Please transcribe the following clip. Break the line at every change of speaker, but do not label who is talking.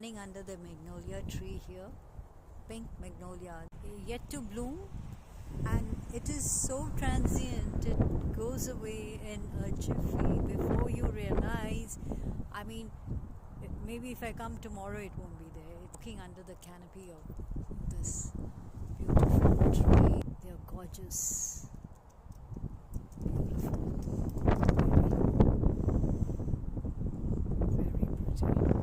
Standing under the magnolia tree here, pink magnolia, yet to bloom, and it is so transient, it goes away in a jiffy before you realize. I mean, maybe if I come tomorrow, it won't be there. Walking under the canopy of this beautiful tree, they are gorgeous, beautiful, very pretty.